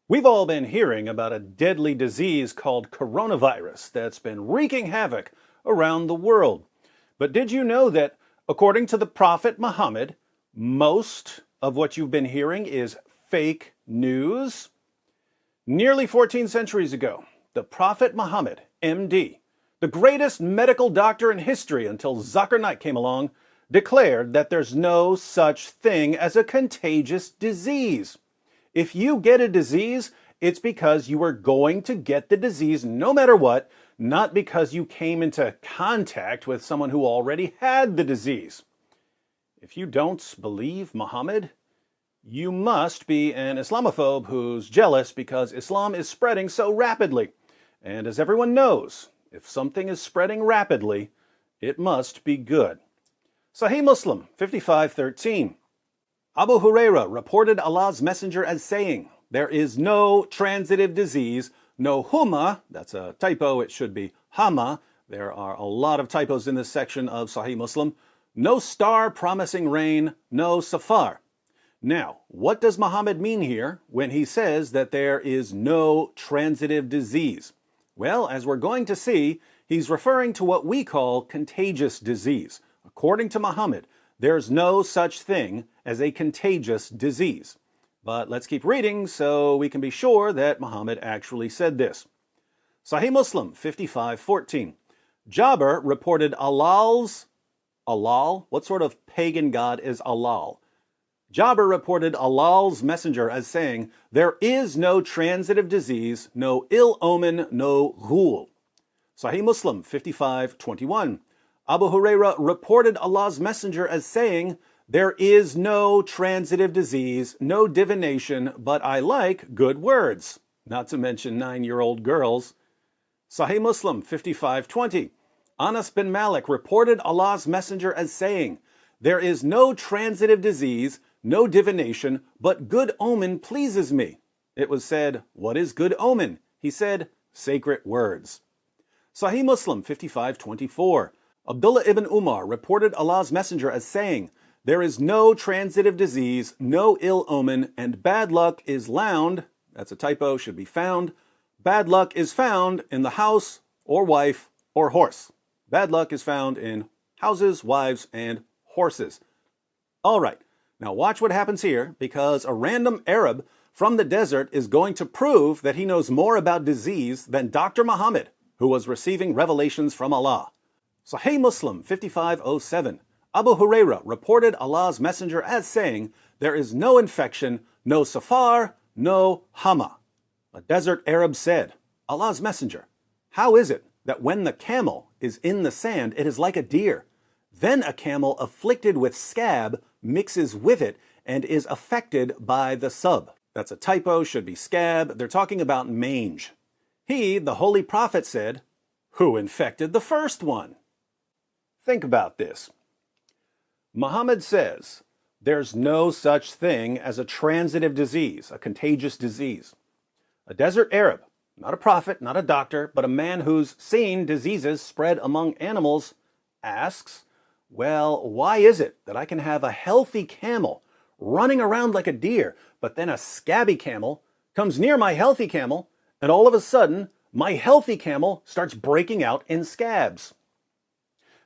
We've all been hearing about a deadly disease called coronavirus that's been wreaking havoc around the world. But did you know that, according to the Prophet Muhammad, most of what you've been hearing is fake news? Nearly 14 centuries ago, the Prophet Muhammad, MD, the greatest medical doctor in history until Zakir Naik came along, declared that there's no such thing as a contagious disease. If you get a disease, it's because you are going to get the disease no matter what, not because you came into contact with someone who already had the disease. If you don't believe Muhammad, you must be an Islamophobe who's jealous because Islam is spreading so rapidly. And as everyone knows, if something is spreading rapidly, it must be good. Sahih Muslim 55:13. Abu Huraira reported Allah's messenger as saying, "There is no transitive disease, no humma," that's a typo, it should be hama. There are a lot of typos in this section of Sahih Muslim. "No star promising rain, no safar." Now, what does Muhammad mean here when he says that there is no transitive disease? Well, as we're going to see, he's referring to what we call contagious disease. According to Muhammad, there's no such thing as a contagious disease. But let's keep reading so we can be sure that Muhammad actually said this. Sahih Muslim 55:14. Jabir reported Allah's... Allah? What sort of pagan god is Allah? Jabir reported Allah's messenger as saying, "There is no transitive disease, no ill omen, no ghul." Sahih Muslim 55:21. Abu Huraira reported Allah's messenger as saying, "There is no transitive disease, no divination, but I like good words," not to mention 9-year-old girls. Sahih Muslim 55:20. Anas bin Malik reported Allah's messenger as saying, "There is no transitive disease, no divination, but good omen pleases me." It was said, "What is good omen?" He said, "Sacred words." Sahih Muslim 55:24. Abdullah ibn Umar reported Allah's messenger as saying, "There is no transitive disease, no ill omen, and bad luck is lound," that's a typo, should be found. "Bad luck is found in the house or wife or horse." Bad luck is found in houses, wives, and horses. All right, now watch what happens here, because a random Arab from the desert is going to prove that he knows more about disease than Dr. Muhammad, who was receiving revelations from Allah. Sahih Muslim 55:07. Abu Huraira reported Allah's messenger as saying, "There is no infection, no safar, no hama." A desert Arab said, "Allah's messenger, how is it that when the camel is in the sand, it is like a deer? Then a camel afflicted with scab mixes with it and is affected by the sub." That's a typo, should be scab. They're talking about mange. He, the Holy Prophet, said, "Who infected the first one?" Think about this. Muhammad says there's no such thing as a transitive disease, a contagious disease. A desert Arab, not a prophet, not a doctor, but a man who's seen diseases spread among animals, asks, well, why is it that I can have a healthy camel running around like a deer, but then a scabby camel comes near my healthy camel, and all of a sudden, my healthy camel starts breaking out in scabs?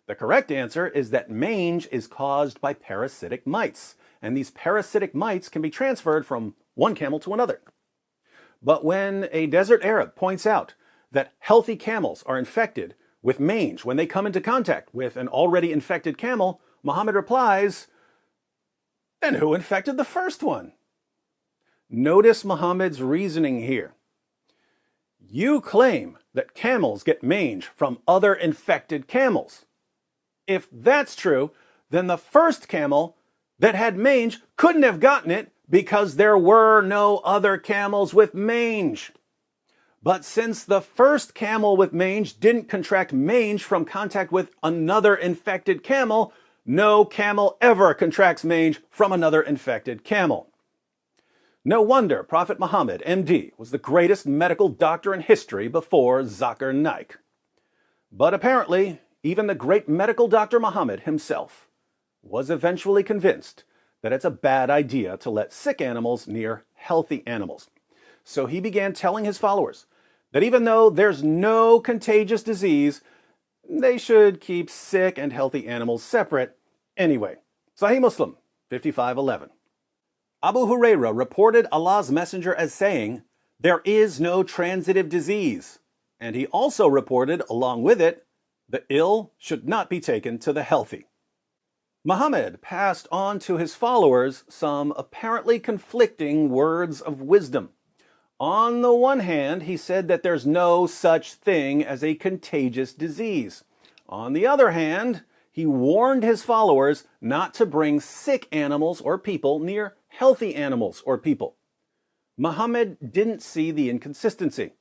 The correct answer is that mange is caused by parasitic mites, and these parasitic mites can be transferred from one camel to another. But when a desert Arab points out that healthy camels are infected with mange when they come into contact with an already infected camel, Muhammad replies, "Then who infected the first one?" Notice Muhammad's reasoning here. You claim that camels get mange from other infected camels. If that's true, then the first camel that had mange couldn't have gotten it because there were no other camels with mange. But since the first camel with mange didn't contract mange from contact with another infected camel, no camel ever contracts mange from another infected camel. No wonder Prophet Muhammad, MD, was the greatest medical doctor in history before Zakir Naik. But apparently, even the great medical Dr. Muhammad himself was eventually convinced that it's a bad idea to let sick animals near healthy animals. So he began telling his followers that even though there's no contagious disease, they should keep sick and healthy animals separate anyway. Sahih Muslim 55:11. Abu Huraira reported Allah's Messenger as saying, "There is no transitive disease." And he also reported, along with it, the ill should not be taken to the healthy. Muhammad passed on to his followers some apparently conflicting words of wisdom. On the one hand, he said that there's no such thing as a contagious disease. On the other hand, he warned his followers not to bring sick animals or people near healthy animals or people. Muhammad didn't see the inconsistency,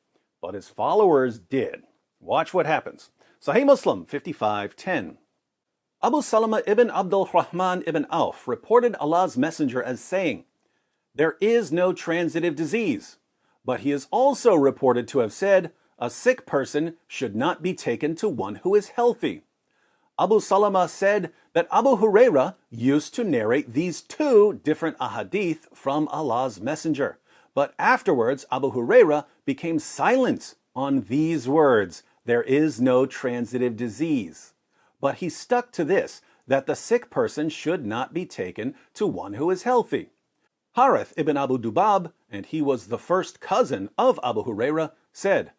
but his followers did. Watch what happens. Sahih Muslim 55:10. Abu Salama ibn Abdul Rahman ibn Auf reported Allah's Messenger as saying, "There is no transitive disease," but he is also reported to have said, "A sick person should not be taken to one who is healthy." Abu Salama said that Abu Huraira used to narrate these two different ahadith from Allah's Messenger, but afterwards Abu Huraira became silent on these words, "There is no transitive disease." But he stuck to this, that the sick person should not be taken to one who is healthy. Harith ibn Abu Dubab, and he was the first cousin of Abu Huraira, said,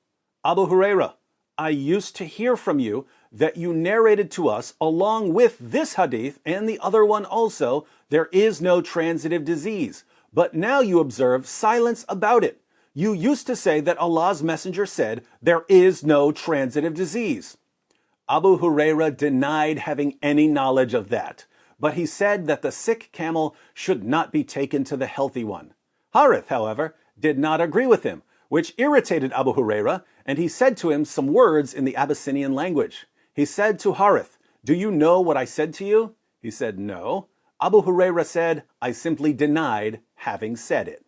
"Abu Huraira, I used to hear from you that you narrated to us, along with this hadith and the other one also, there is no transitive disease. But now you observe silence about it. You used to say that Allah's Messenger said, there is no transitive disease." Abu Huraira denied having any knowledge of that, but he said that the sick camel should not be taken to the healthy one. Harith, however, did not agree with him, which irritated Abu Huraira, and he said to him some words in the Abyssinian language. He said to Harith, "Do you know what I said to you?" He said, "No." Abu Huraira said, "I simply denied having said it."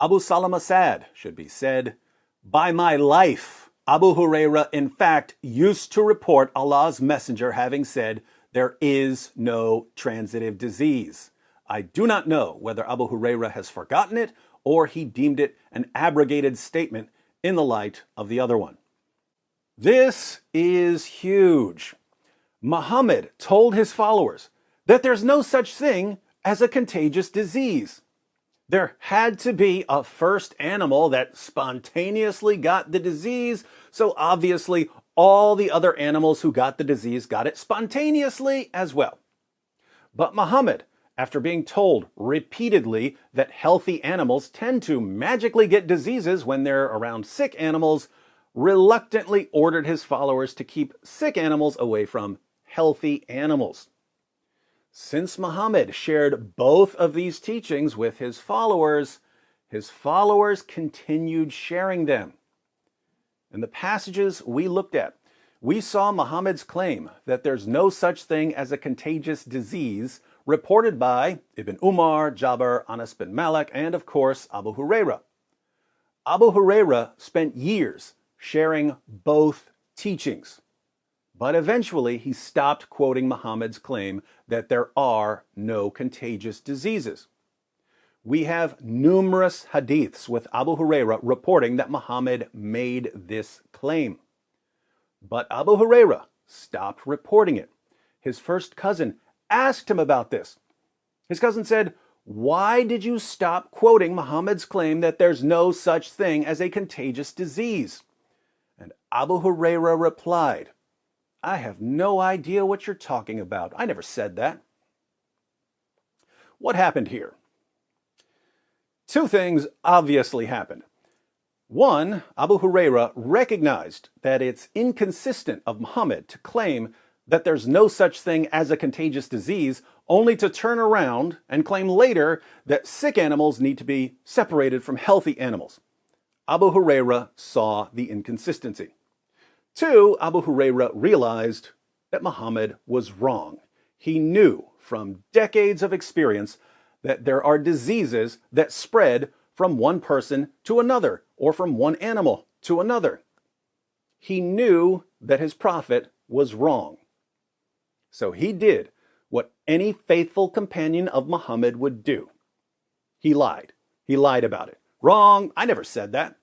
Abu Salama said, should be said, "By my life, Abu Huraira in fact used to report Allah's Messenger having said, there is no transitive disease." I do not know whether Abu Huraira has forgotten it or he deemed it an abrogated statement in the light of the other one. This is huge. Muhammad told his followers that there's no such thing as a contagious disease. There had to be a first animal that spontaneously got the disease, so obviously all the other animals who got the disease got it spontaneously as well. But Muhammad, after being told repeatedly that healthy animals tend to magically get diseases when they're around sick animals, reluctantly ordered his followers to keep sick animals away from healthy animals. Since Muhammad shared both of these teachings with his followers continued sharing them. In the passages we looked at, we saw Muhammad's claim that there's no such thing as a contagious disease reported by Ibn Umar, Jabir, Anas bin Malik, and of course Abu Huraira. Abu Huraira spent years sharing both teachings. But eventually he stopped quoting Muhammad's claim that there are no contagious diseases. We have numerous hadiths with Abu Huraira reporting that Muhammad made this claim. But Abu Huraira stopped reporting it. His first cousin asked him about this. His cousin said, "Why did you stop quoting Muhammad's claim that there's no such thing as a contagious disease?" And Abu Huraira replied, "I have no idea what you're talking about. I never said that." What happened here? Two things obviously happened. One, Abu Huraira recognized that it's inconsistent of Muhammad to claim that there's no such thing as a contagious disease, only to turn around and claim later that sick animals need to be separated from healthy animals. Abu Huraira saw the inconsistency. Two, Abu Huraira realized that Muhammad was wrong. He knew from decades of experience that there are diseases that spread from one person to another or from one animal to another. He knew that his prophet was wrong. So he did what any faithful companion of Muhammad would do. He lied. He lied about it. Wrong, I never said that.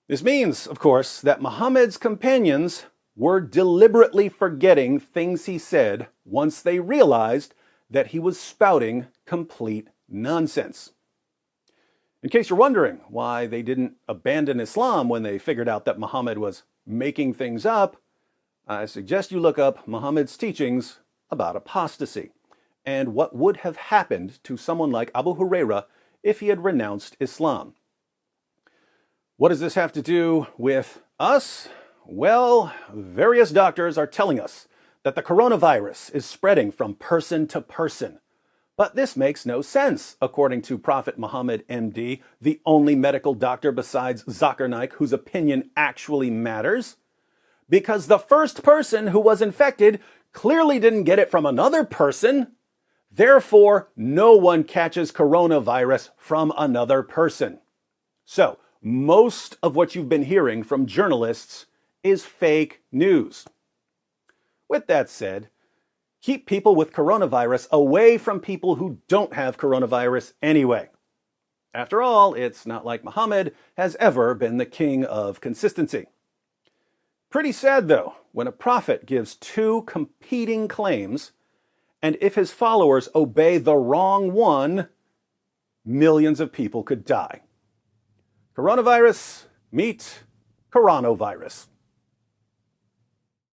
This means, of course, that Muhammad's companions were deliberately forgetting things he said once they realized that he was spouting complete nonsense. In case you're wondering why they didn't abandon Islam when they figured out that Muhammad was making things up, I suggest you look up Muhammad's teachings about apostasy and what would have happened to someone like Abu Huraira if he had renounced Islam. What does this have to do with us? Well, various doctors are telling us that the coronavirus is spreading from person to person. But this makes no sense, according to Prophet Muhammad, MD, the only medical doctor besides Zakir Naik whose opinion actually matters. Because the first person who was infected clearly didn't get it from another person. Therefore, no one catches coronavirus from another person. So, most of what you've been hearing from journalists is fake news. With that said, keep people with coronavirus away from people who don't have coronavirus anyway. After all, it's not like Muhammad has ever been the king of consistency. Pretty sad, though, when a prophet gives two competing claims, and if his followers obey the wrong one, millions of people could die. Coronavirus meet coronavirus.